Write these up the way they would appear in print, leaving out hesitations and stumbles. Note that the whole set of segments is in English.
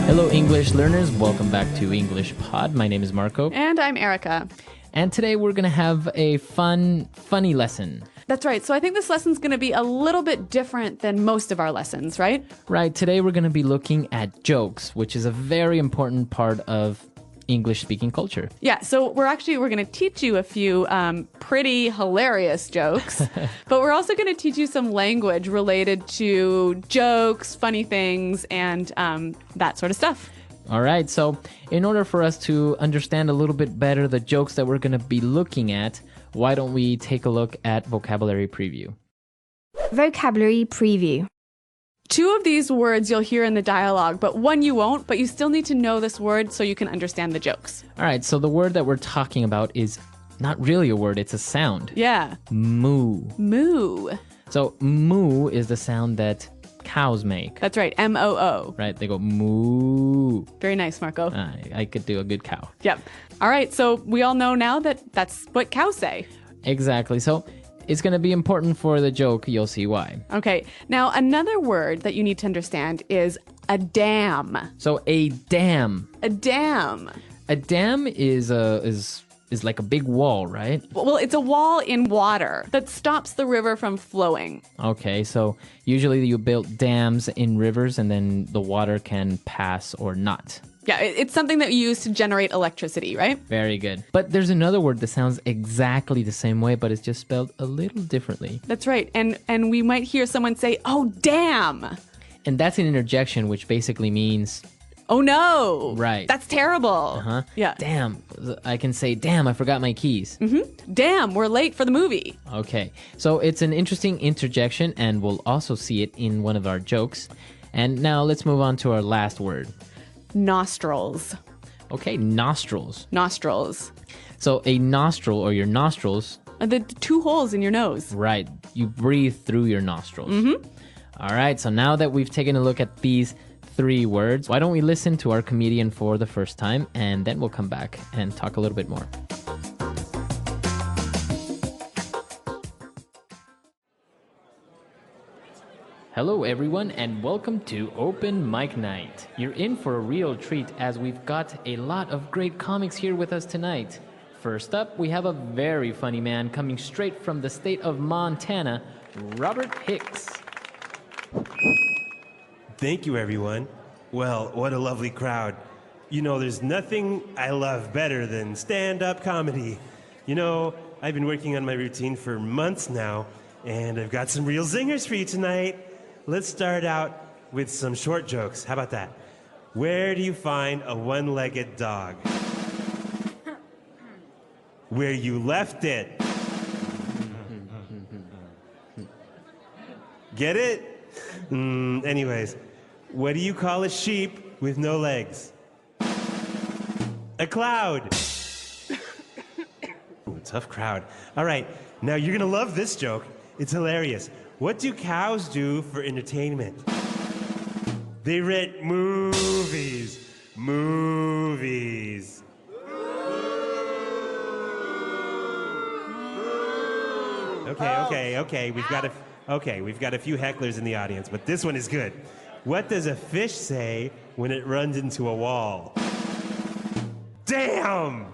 Hello, English learners. Welcome back to English Pod. My name is Marco. And I'm Erica. And today we're going to have a funny lesson. That's right. So I think this lesson's going to be a little bit different than most of our lessons, right? Right. Today we're going to be looking at jokes, which is a very important part of English-speaking culture. Yeah, so we're going to teach you a few pretty hilarious jokes, but we're also going to teach you some language related to jokes, funny things, and that sort of stuff. All right, so in order for us to understand a little bit better the jokes that we're going to be looking at, why don't we take a look at vocabulary preview? Vocabulary preview. Two of these words you'll hear in the dialogue, but one you won't, but you still need to know this word so you can understand the jokes. All right, so the word that we're talking about is not really a word, it's a sound. Yeah. Moo. Moo. So moo is the sound that cows make. That's right, M-O-O. Right, they go moo. Very nice, Marco. I could do a good cow. Yep. All right, so we all know now that that's what cows say. Exactly, so it's going to be important for the joke. You'll see why. Okay. Now, another word that you need to understand is a dam. So a dam. A dam. A dam is like a big wall, right? Well, it's a wall in water that stops the river from flowing. Okay, so usually you build dams in rivers and then the water can pass or not. Yeah, it's something that you use to generate electricity, right? Very good. But there's another word that sounds exactly the same way, but it's just spelled a little differently. That's right. And we might hear someone say, "Oh, damn." And that's an interjection, which basically means, "Oh, no." Right. That's terrible. Uh-huh. Yeah. Damn. I can say, damn, I forgot my keys. Mm-hmm. Damn, we're late for the movie. Okay. So it's an interesting interjection, and we'll also see it in one of our jokes. And now let's move on to our last word. Nostrils. Okay, nostrils. Nostrils. So a nostril or your nostrils. The two holes in your nose. Right. You breathe through your nostrils. Mm-hmm. All right. So now that we've taken a look at these three words, why don't we listen to our comedian for the first time, and then we'll come back and talk a little bit more. Hello everyone and welcome to Open Mic Night. You're in for a real treat as we've got a lot of great comics here with us tonight. First up, we have a very funny man coming straight from the state of Montana, Robert Hicks. Thank you, everyone. Well, what a lovely crowd. You know, there's nothing I love better than stand-up comedy. You know, I've been working on my routine for months now, and I've got some real zingers for you tonight. Let's start out with some short jokes. How about that? Where do you find a one-legged dog? Where you left it. Get it? Anyways, what do you call a sheep with no legs? A cloud. Ooh, tough crowd. All right, now you're gonna love this joke. It's hilarious. What do cows do for entertainment? They rent movies. Movies. Okay. We've got a few hecklers in the audience, but this one is good. What does a fish say when it runs into a wall? Damn!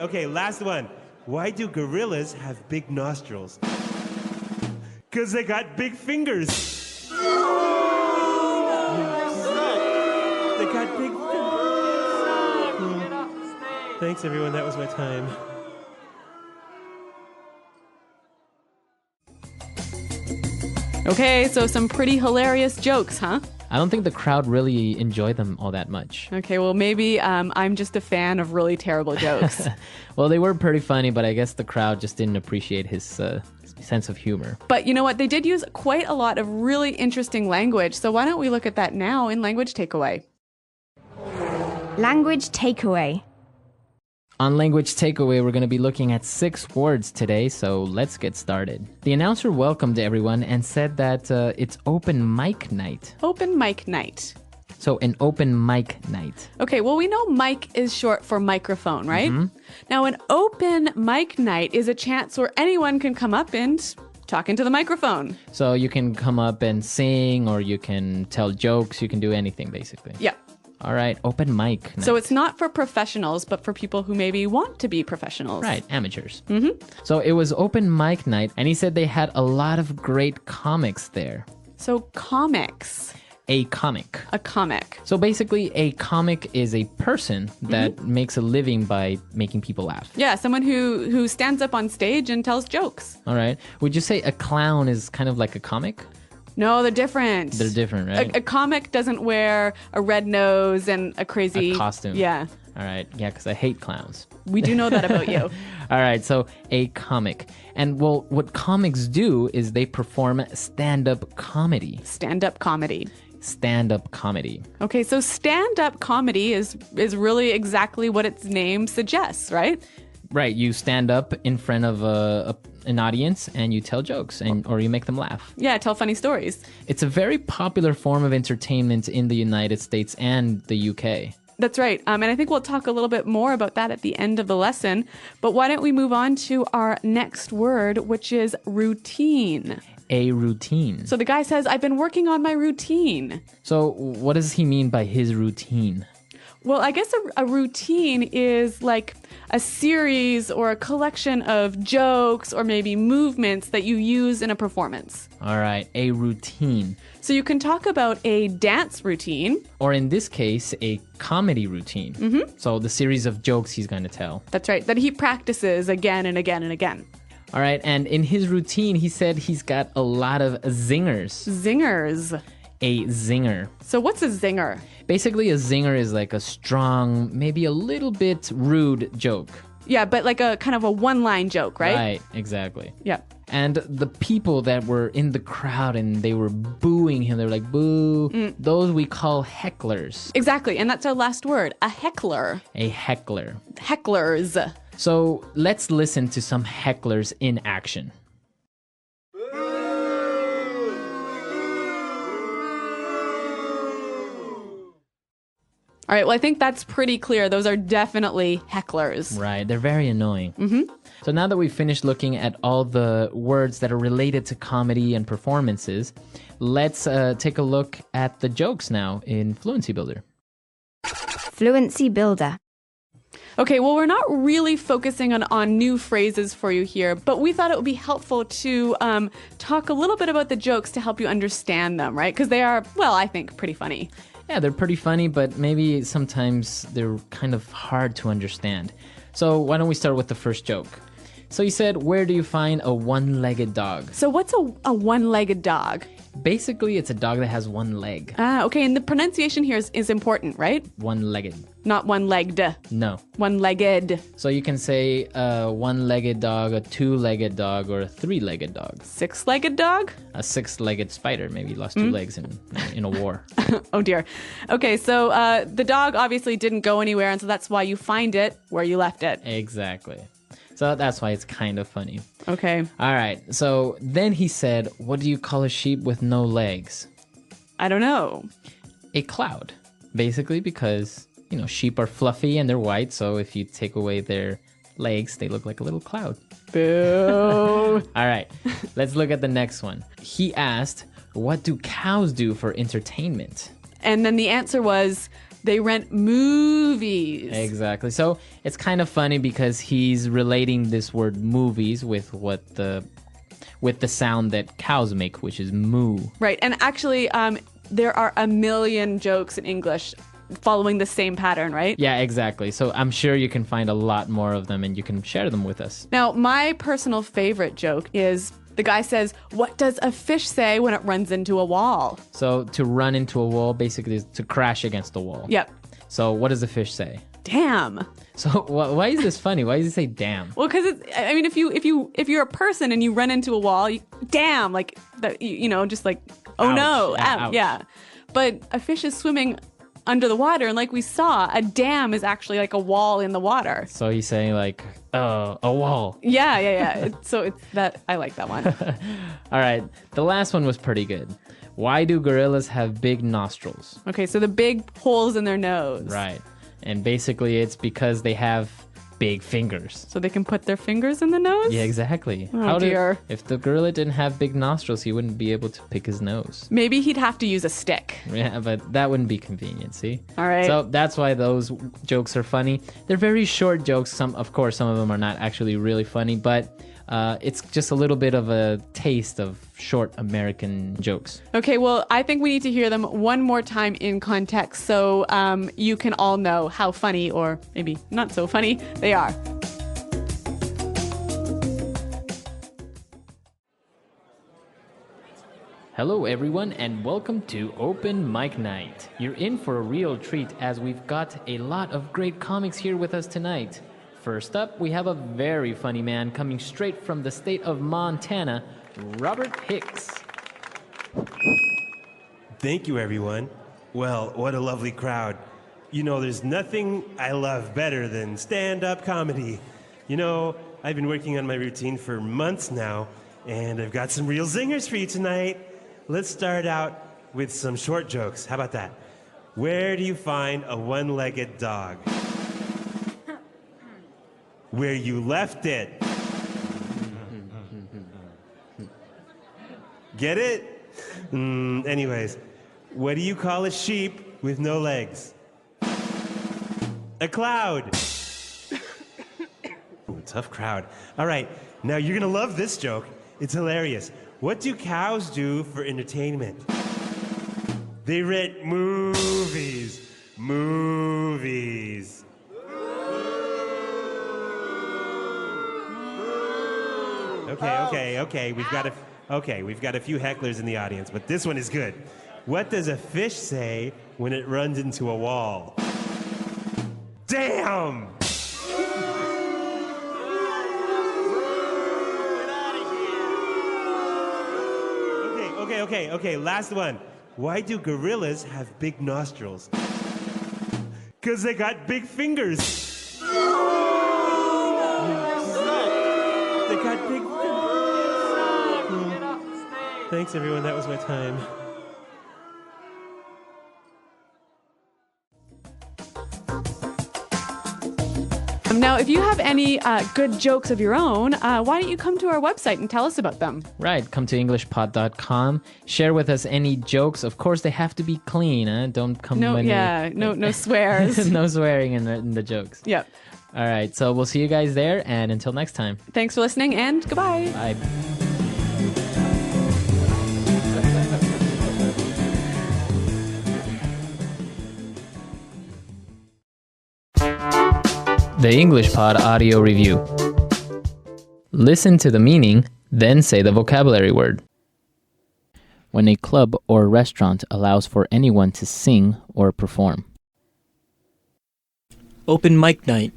Okay, last one. Why do gorillas have big nostrils? 'Cause they got big fingers. They got big fingers. Thanks, everyone. That was my time. Okay, so some pretty hilarious jokes, huh? I don't think the crowd really enjoyed them all that much. Okay, well, maybe I'm just a fan of really terrible jokes. Well, they were pretty funny, but I guess the crowd just didn't appreciate his sense of humor. But you know what? They did use quite a lot of really interesting language. So why don't we look at that now in Language Takeaway? Language takeaway. On Language Takeaway, we're going to be looking at 6 words today, so let's get started. The announcer welcomed everyone and said that it's open mic night. Open mic night. So an open mic night. Okay, well, we know mic is short for microphone, right? Now, an open mic night is a chance where anyone can come up and talk into the microphone. So you can come up and sing, or you can tell jokes. You can do anything, basically. Yeah. All right, open mic night. So it's not for professionals, but for people who maybe want to be professionals. Right, amateurs. So it was open mic night, and he said they had a lot of great comics there. So comics. A comic. A comic. So basically, a comic is a person that makes a living by making people laugh. Yeah, someone who stands up on stage and tells jokes. All right. Would you say a clown is kind of like a comic? No, they're different. They're different, right? A comic doesn't wear a red nose and a crazy... A costume. Yeah. All right. Yeah, because I hate clowns. We do know that about you. All right. So a comic. And well, what comics do is they perform stand-up comedy. Stand-up comedy. Stand-up comedy. Okay, so stand-up comedy is really exactly what its name suggests, right? Right. You stand up in front of an audience and you tell jokes or you make them laugh. Yeah, tell funny stories. It's a very popular form of entertainment in the United States and the UK. That's right. And I think we'll talk a little bit more about that at the end of the lesson. But why don't we move on to our next word, which is routine. A routine. So the guy says, I've been working on my routine. So what does he mean by his routine? Well, I guess a routine is like a series or a collection of jokes or maybe movements that you use in a performance. All right, a routine. So you can talk about a dance routine. Or in this case, a comedy routine. So the series of jokes he's going to tell. That's right, that he practices again and again and again. All right, and in his routine, he said he's got a lot of zingers. Zingers. A zinger. So what's a zinger? Basically, a zinger is like a strong, maybe a little bit rude joke. Yeah, but like a kind of a one-line joke, right? Right, exactly. Yeah. And the people that were in the crowd and they were booing him, they were like, boo. Those we call hecklers. Exactly, and that's our last word, a heckler. A heckler. Hecklers. So let's listen to some hecklers in action. All right, well, I think that's pretty clear. Those are definitely hecklers. Right, they're very annoying. So now that we've finished looking at all the words that are related to comedy and performances, let's take a look at the jokes now in Fluency Builder. Fluency Builder. Okay, well, we're not really focusing on new phrases for you here, but we thought it would be helpful to talk a little bit about the jokes to help you understand them, right? Because they are, well, I think pretty funny. Yeah, they're pretty funny, but maybe sometimes they're kind of hard to understand. So why don't we start with the first joke? So he said, where do you find a one-legged dog? So what's a one-legged dog? Basically, it's a dog that has one leg. Ah, okay, and the pronunciation here is important, right? One-legged. Not one-legged. No. One-legged. So you can say a one-legged dog, a two-legged dog, or a three-legged dog. Six-legged dog? A six-legged spider. Maybe lost two legs in a war. Oh, dear. Okay, so the dog obviously didn't go anywhere, and so that's why you find it where you left it. Exactly. So that's why it's kind of funny. Okay. All right. So then he said, what do you call a sheep with no legs? I don't know. A cloud. Basically because, sheep are fluffy and they're white. So if you take away their legs, they look like a little cloud. Boo. All right. Let's look at the next one. He asked, what do cows do for entertainment? And then the answer was, they rent movies. Exactly. So it's kind of funny because he's relating this word movies with the sound that cows make, which is moo. Right. And actually, there are a million jokes in English following the same pattern, right? Yeah, exactly. So I'm sure you can find a lot more of them and you can share them with us. Now, my personal favorite joke is the guy says, what does a fish say when it runs into a wall? So to run into a wall basically is to crash against the wall. Yep. So what does the fish say? Damn. So why is this funny? Why does he say damn? Well, because if you're a person and you run into a wall, damn, like that, just like, oh Ouch. no, Yeah, ouch. ouch. Yeah. But a fish is swimming under the water, and like we saw, a dam is actually like a wall in the water. So he's saying like, a wall. Yeah. So it's that, I like that one. All right. The last one was pretty good. Why do gorillas have big nostrils? Okay, so the big holes in their nose. Right. And basically it's because they have big fingers. So they can put their fingers in the nose? Yeah, exactly. Oh, dear. If the gorilla didn't have big nostrils, he wouldn't be able to pick his nose. Maybe he'd have to use a stick. Yeah, but that wouldn't be convenient, see? All right. So that's why those jokes are funny. They're very short jokes. Some of them are not actually really funny, but it's just a little bit of a taste of short American jokes. Okay, well, I think we need to hear them one more time in context so you can all know how funny, or maybe not so funny, they are. Hello, everyone, and welcome to Open Mic Night. You're in for a real treat as we've got a lot of great comics here with us tonight. First up, we have a very funny man coming straight from the state of Montana, Robert Hicks. Thank you, everyone. Well, what a lovely crowd. You know, there's nothing I love better than stand-up comedy. You know, I've been working on my routine for months now, and I've got some real zingers for you tonight. Let's start out with some short jokes. How about that? Where do you find a one-legged dog? Where you left it. Get it? Anyways, what do you call a sheep with no legs? A cloud. Ooh, tough crowd. All right, now you're gonna love this joke. It's hilarious. What do cows do for entertainment? They rent movies. Movies. Okay. We've got a few hecklers in the audience, but this one is good. What does a fish say when it runs into a wall? Damn! Okay, last one. Why do gorillas have big nostrils? 'Cause they got big fingers. They got big fingers. Thanks, everyone. That was my time. Now, if you have any good jokes of your own, why don't you come to our website and tell us about them? Right, come to englishpod.com. Share with us any jokes. Of course, they have to be clean. Don't come No swears. No swearing in the jokes. Yep. All right, so we'll see you guys there, and until next time. Thanks for listening, and goodbye. Bye. The English Pod Audio Review. Listen to the meaning, then say the vocabulary word. When a club or restaurant allows for anyone to sing or perform. Open mic night.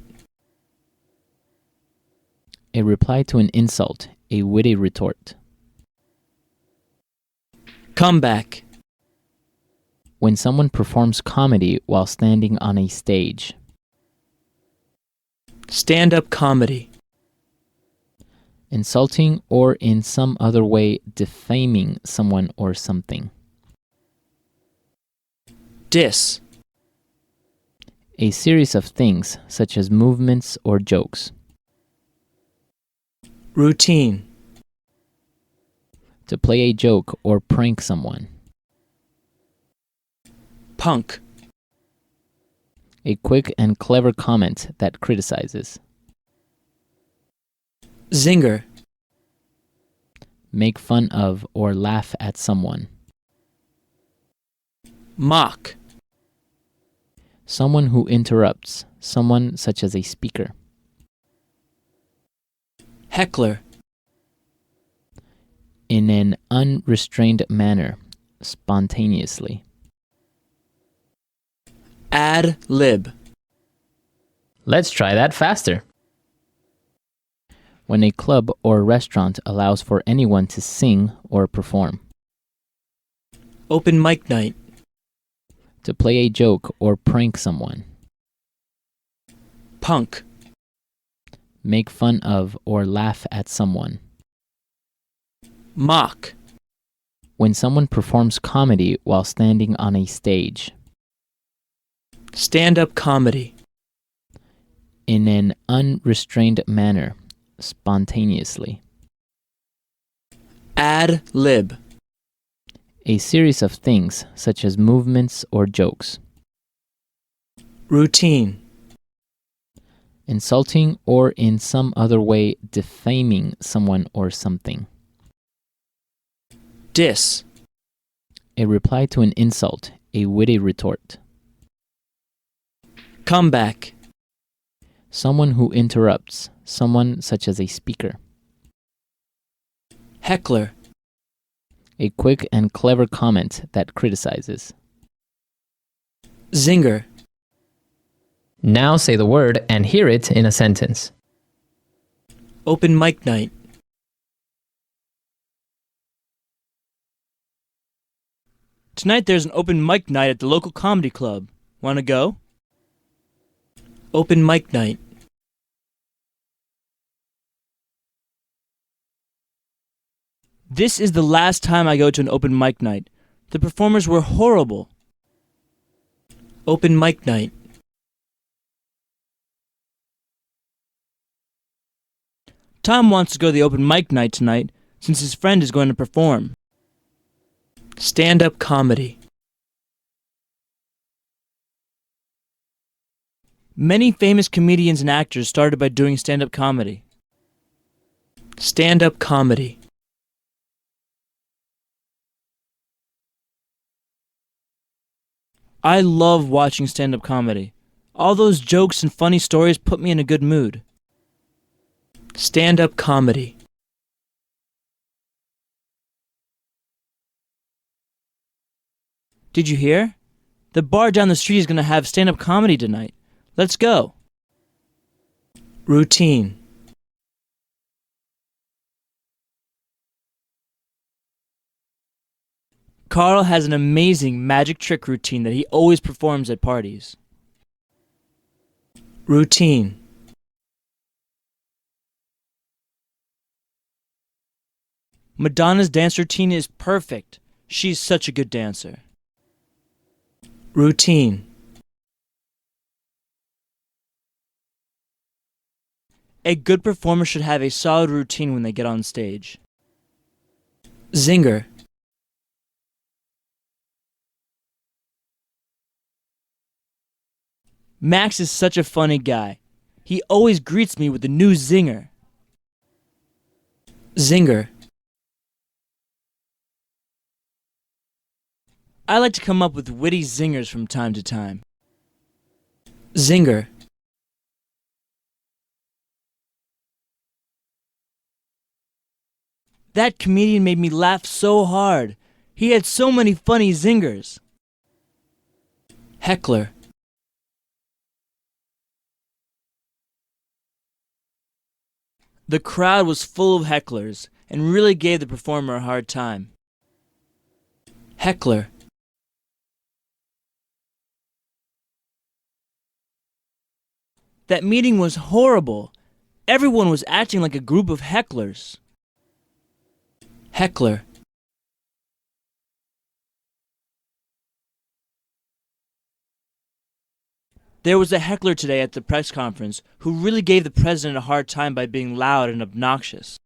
A reply to an insult, a witty retort. Comeback. When someone performs comedy while standing on a stage. Stand-up comedy. Insulting or in some other way defaming someone or something. Diss. A series of things such as movements or jokes. Routine. To play a joke or prank someone. Punk. A quick and clever comment that criticizes. Zinger. Make fun of or laugh at someone. Mock. Someone who interrupts, someone such as a speaker. Heckler. In an unrestrained manner, spontaneously. Ad lib. Let's try that faster. When a club or restaurant allows for anyone to sing or perform. Open mic night. To play a joke or prank someone. Punk. Make fun of or laugh at someone. Mock. when someone performs comedy while standing on a stage. Stand-up comedy. In an unrestrained manner, spontaneously. Ad lib. A series of things, such as movements or jokes. Routine. Insulting or in some other way defaming someone or something. Diss. A reply to an insult, a witty retort. Comeback. Someone who interrupts, someone such as a speaker. Heckler. A quick and clever comment that criticizes. Zinger. Now say the word and hear it in a sentence. Open mic night. Tonight there's an open mic night at the local comedy club. Want to go? Open mic night. This is the last time I go to an open mic night. The performers were horrible. Open mic night. Tom wants to go to the open mic night tonight since his friend is going to perform. Stand-up comedy. Many famous comedians and actors started by doing stand-up comedy. Stand-up comedy. I love watching stand-up comedy. All those jokes and funny stories put me in a good mood. Stand-up comedy. Did you hear? The bar down the street is going to have stand-up comedy tonight. Let's go. Routine. Carl has an amazing magic trick routine that he always performs at parties. Routine. Madonna's dance routine is perfect. She's such a good dancer. Routine. A good performer should have a solid routine when they get on stage. Zinger. Max is such a funny guy. He always greets me with a new zinger. Zinger. I like to come up with witty zingers from time to time. Zinger. That comedian made me laugh so hard. He had so many funny zingers. Heckler. The crowd was full of hecklers and really gave the performer a hard time. Heckler. That meeting was horrible. Everyone was acting like a group of hecklers. Heckler. There was a heckler today at the press conference who really gave the president a hard time by being loud and obnoxious.